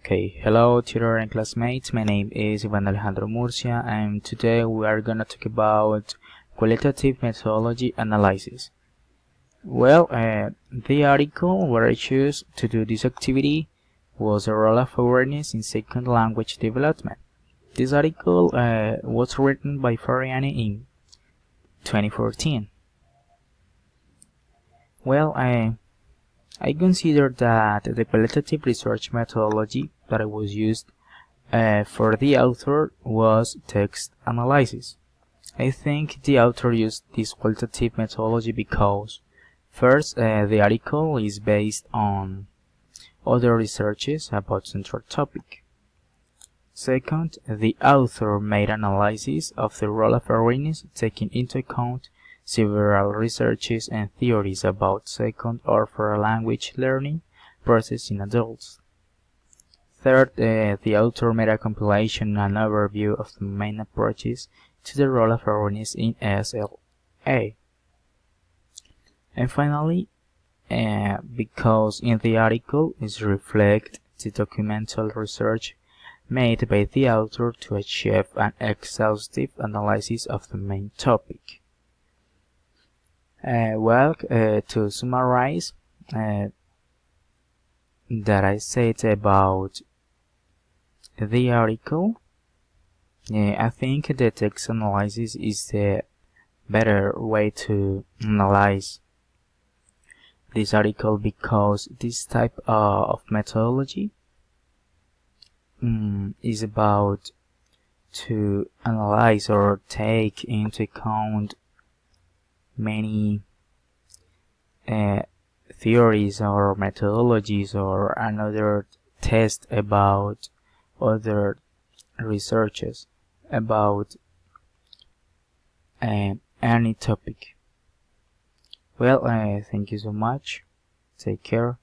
Okay, hello tutor and classmates, my name is Ivan Alejandro Murcia and today we are gonna talk about qualitative methodology analysis. The article where I chose to do this activity was the role of awareness in second language development. This article was written by Fariani in 2014. I consider that the qualitative research methodology that was used for the author was text analysis. I think the author used this qualitative methodology because, first, the article is based on other researches about central topic. Second, the author made analysis of the role of awareness taking into account several researches and theories about second or third language learning process in adults. Third, the author made a compilation and overview of the main approaches to the role of awareness in SLA. And finally, because in the article is reflect the documental research made by the author to achieve an exhaustive analysis of the main topic. To summarize that I said about the article, I think the text analysis is the better way to analyze this article because this type of methodology is about to analyze or take into account many theories or methodologies or another test about other researches about any topic. Thank you so much. Take care.